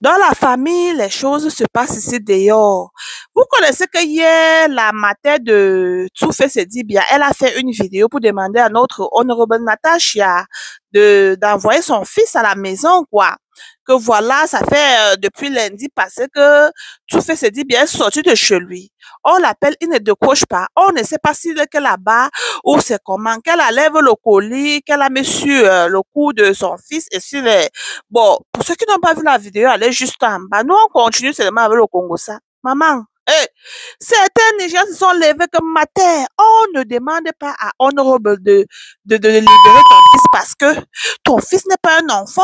Dans la famille, les choses se passent ici dehors. Vous connaissez que hier, la mater de Toufé se dit bien, elle a fait une vidéo pour demander à notre honorable Natasha d'envoyer son fils à la maison, quoi. Que voilà, ça fait depuis lundi passé que Toufé se dit bien, elle est sortie de chez lui. On l'appelle, il ne décroche pas. On ne sait pas s'il est là-bas ou c'est comment, qu'elle enlève le colis, qu'elle a mis sur le cou de son fils et sur les... Bon, pour ceux qui n'ont pas vu la vidéo, allez juste en bas. Nous, on continue seulement avec le Congo, ça. Maman, hey, certains Nigériens se sont levés comme matin. On ne demande pas à Honorable de libérer ton fils parce que ton fils n'est pas un enfant.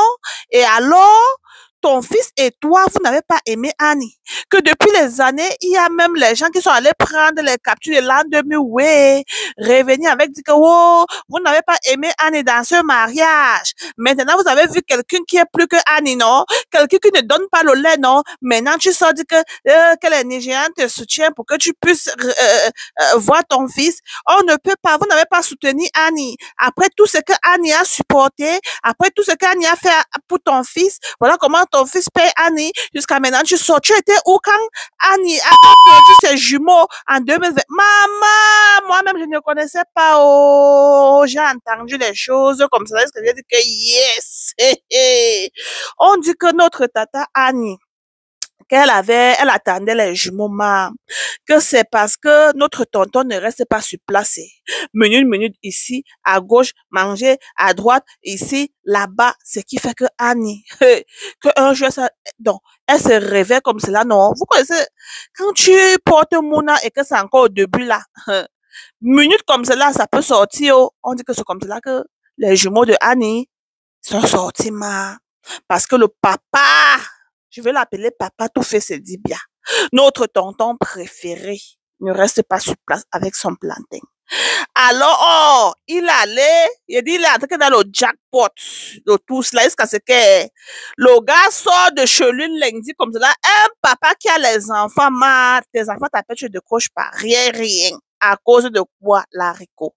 Et alors, ton fils et toi, vous n'avez pas aimé Annie. Que depuis les années, il y a même les gens qui sont allés prendre les captures de l'an 2000, ouais, revenir avec dire que, oh, vous n'avez pas aimé Annie dans ce mariage. Maintenant, vous avez vu quelqu'un qui est plus que Annie, non? Quelqu'un qui ne donne pas le lait, non? Maintenant, tu sors dire que les Nigériens te soutiennent pour que tu puisses voir ton fils. On ne peut pas, vous n'avez pas soutenu Annie. Après tout ce que Annie a supporté, après tout ce qu'Annie a fait pour ton fils, voilà comment ton fils paye Annie. Jusqu'à maintenant, tu sors. Tu étais où quand Annie a perdu ses jumeaux en 2020? Maman, moi-même, je ne connaissais pas. Oh, j'ai entendu les choses comme ça. Est-ce que j'ai dit que yes? On dit que notre tata Annie, elle attendait les jumeaux, que c'est parce que notre tonton ne reste pas sur place. Minute ici, à gauche, manger, à droite, ici, là-bas, ce qui fait que Annie, que un jour, donc, elle se réveille comme cela, non? Vous connaissez, quand tu portes Mouna et que c'est encore au début, là, minute comme cela, ça peut sortir, oh. On dit que c'est comme cela que les jumeaux de Annie sont sortis, parce que le papa, je vais l'appeler papa tout fait se dit bien. Notre tonton préféré ne reste pas sur place avec son plantain. Alors, oh, il est entré dans le jackpot de tout cela. Est-ce que c'est que le gars sort de chez lui lundi comme cela? Un papa qui a les enfants, tes enfants t'appellent, tu ne décroches pas. Rien. À cause de quoi, l'haricot?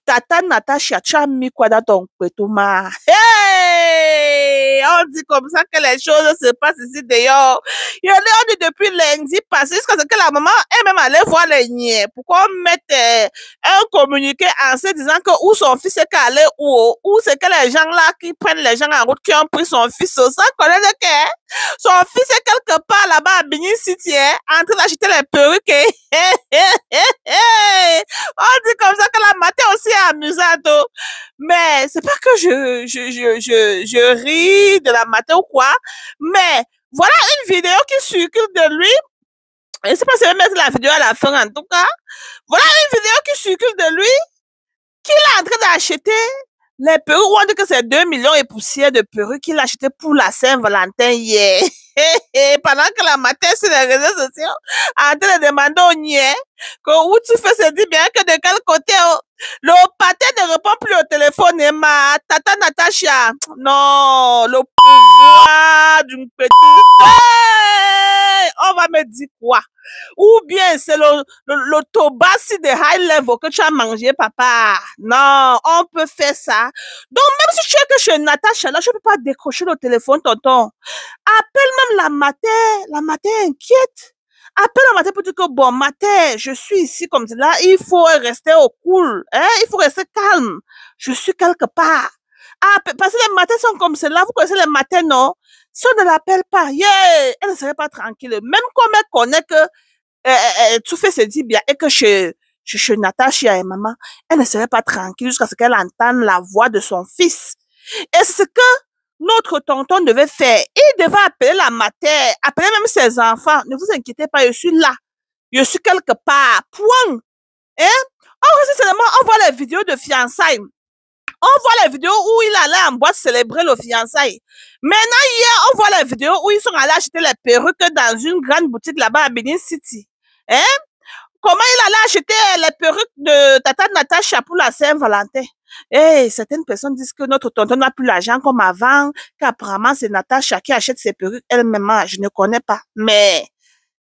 Tata Natacha, tu as mis quoi dans ton pétou, Hey! On dit comme ça que les choses se passent ici dehors. On dit depuis lundi passé, jusqu'à ce que la maman est même allée voir les niais. Pourquoi on met un communiqué en se disant que où son fils est allé, où c'est que les gens là qui prennent les gens en route qui ont pris son fils, ça connaît le que son fils est quelque part là-bas à Benin City, en train d'acheter les perruques. On dit comme ça que la matin aussi est amusante. Mais c'est pas que je ris de la matin ou quoi, mais voilà une vidéo qui circule de lui. Je ne sais pas si je vais mettre la vidéo à la fin en tout cas. Voilà une vidéo qui circule de lui, qu'il est en train d'acheter les perruques. On dit que c'est 2 millions et poussières de perruques qu'il a acheté pour la Saint-Valentin hier. Pendant que la matin sur les réseaux sociaux, en train de demander au niais que où tu fais se dit bien que de quel côté le pâté ne répond plus au téléphone et ma tata Natacha. Non, le pouvoir d'une petite... Hey! On va me dire quoi? Ou bien c'est le tobassi de high level que tu as mangé, papa. Non, on peut faire ça. Donc, même si tu es que chez Natacha, là, je ne peux pas décrocher le téléphone, tonton. Appelle même la mater inquiète. Appelle la mater pour dire que, bon, mater, je suis ici comme ça, là, il faut rester au cool, hein, il faut rester calme. Je suis quelque part. Ah, parce que les matins sont comme cela, vous connaissez les matins, non? Si on ne l'appelle pas, yeah, elle ne serait pas tranquille. Même comme elle connaît que tout fait se dit bien et que chez Natacha et maman, elle ne serait pas tranquille jusqu'à ce qu'elle entende la voix de son fils. Et ce que notre tonton devait faire, il devait appeler la mater, appeler même ses enfants. Ne vous inquiétez pas, je suis là. Je suis quelque part. Point. Hein? On voit les vidéos de fiançailles. On voit les vidéos où il allait en boîte célébrer le fiançailles. Maintenant, hier, on voit les vidéos où ils sont allés acheter les perruques dans une grande boutique là-bas à Benin City. Hein? Comment il allait acheter les perruques de tata Natacha pour la Saint-Valentin? Hey, certaines personnes disent que notre tonton n'a plus l'argent comme avant, qu'apparemment c'est Natacha qui achète ses perruques elle-même. Je ne connais pas. Mais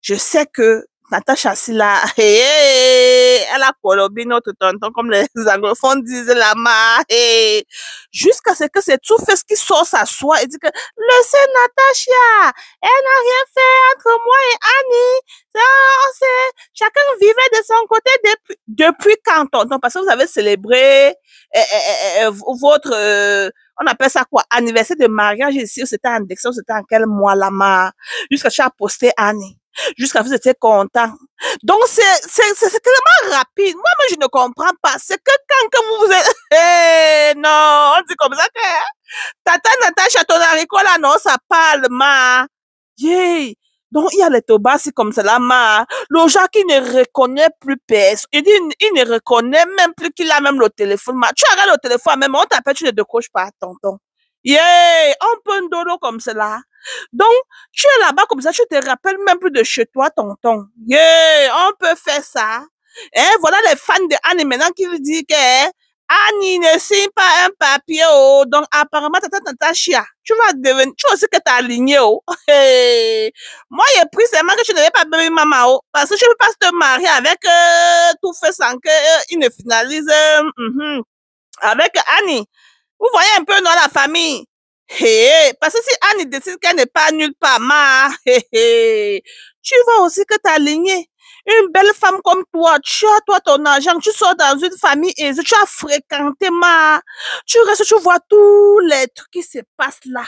je sais que Natacha Silla, elle a colobé notre tonton, comme les anglophones disent là-bas. Jusqu'à ce que c'est tout fait ce qui sort s'asseoir et dit que laissez Natacha, elle n'a rien fait entre moi et Annie. Chacun vivait de son côté depuis quand, tonton? Parce que vous avez célébré votre, on appelle ça quoi, anniversaire de mariage ici, c'était en décembre, c'était en quel mois là-bas? Jusqu'à ce que tu as posté Annie. Jusqu'à vous étiez content. Donc, c'est tellement rapide. Moi, je ne comprends pas. C'est que quand vous êtes... Hey, non, on dit comme ça que... Tata Natacha, ton haricot là, non, ça parle, ma. Yeah. Donc, il y a les tobassi comme ça là, ma. Le genre qui ne reconnaît plus personne. Il ne reconnaît même plus qu'il a même le téléphone, ma. Tu regardes le téléphone, même on t'appelle, tu ne décroches pas, tonton. Yeah, on peut un dodo comme cela. Donc, tu es là-bas comme ça, tu te rappelles même plus de chez toi, tonton. Yeah, on peut faire ça. Hein, voilà les fans de Annie maintenant qui lui disent que Annie ne signe pas un papier, oh. Donc, apparemment, tata chia. Tu vas devenir, tu aussi que t'as aligné, oh. Hey. Moi, j'ai pris seulement que tu n'avais pas bébé maman, oh. Parce que je ne peux pas te marier avec tout fait sans qu'il ne finalise avec Annie. Vous voyez un peu, non, la famille. Hey, parce que si Annie décide qu'elle n'est pas nulle part, tu vois aussi que tu as aligné. Une belle femme comme toi, tu as toi ton argent, tu sors dans une famille aisée, tu as fréquenté tu restes, tu vois tous les trucs qui se passent là.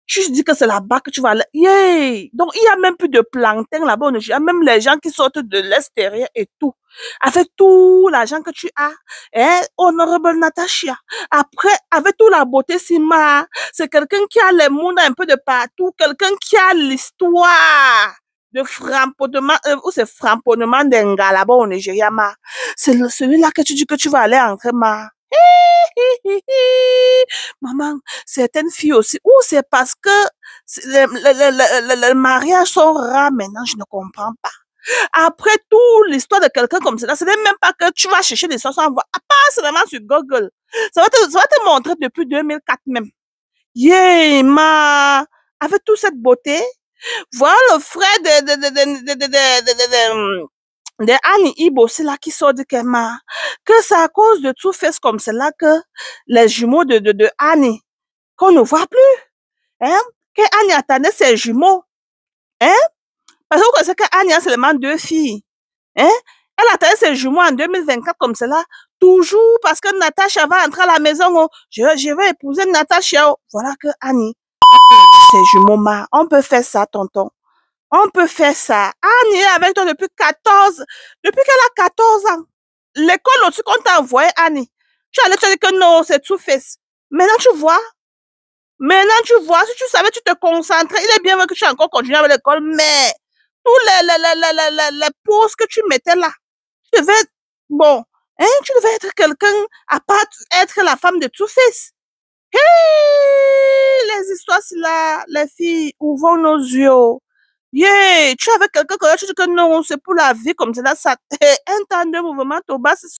Tu dis que c'est là-bas que tu vas aller. Yeah! Donc, il y a même plus de plancton là-bas. Il y a même les gens qui sortent de l'extérieur et tout. Avec tout l'argent que tu as, hein, honorable Natacha. Après, avec toute la beauté, Sima, c'est quelqu'un qui a les mondes un peu de partout, quelqu'un qui a l'histoire de framponnement, ou c'est framponnement d'un gars là-bas au Nigeria, ma. C'est celui-là que tu dis que tu vas aller entrer, ma. Maman, certaines filles aussi, ou c'est parce que les mariages sont rares maintenant, je ne comprends pas. Après tout, l'histoire de quelqu'un comme cela, ce n'est même pas que tu vas chercher des sources en voix, à part seulement sur Google. Ça va te montrer depuis 2004 même. Yeah, ma, avec toute cette beauté, voilà le frère de Annie Ibo, c'est là qui sort de Kema, que c'est à cause de tout fait comme cela que les jumeaux de Annie, qu'on ne voit plus, hein, que Annie attendait ses jumeaux, hein, parce que c'est que Annie a seulement 2 filles, hein, elle attendait ses jumeaux en 2024 comme cela, toujours parce que Natacha va entrer à la maison, oh, je vais épouser Natacha, oh. Voilà que Annie a ses jumeaux, ma, on peut faire ça, tonton. On peut faire ça. Annie est avec toi depuis depuis qu'elle a 14 ans. L'école aussi qu'on t'a envoyé, Annie. Tu allais te dire que non, c'est tout fait. Maintenant, tu vois. Si tu savais, tu te concentrais. Il est bien vrai que tu as encore continué avec l'école, mais tous les pauses que tu mettais là, tu devais, bon, hein, tu devais être quelqu'un, à part être la femme de tout fils. Hey, les histoires, c'est là, les filles, ouvrons nos yeux. Yeah, tu es avec quelqu'un que tu dis que non, c'est pour la vie comme ça, un temps de mouvement, au bas,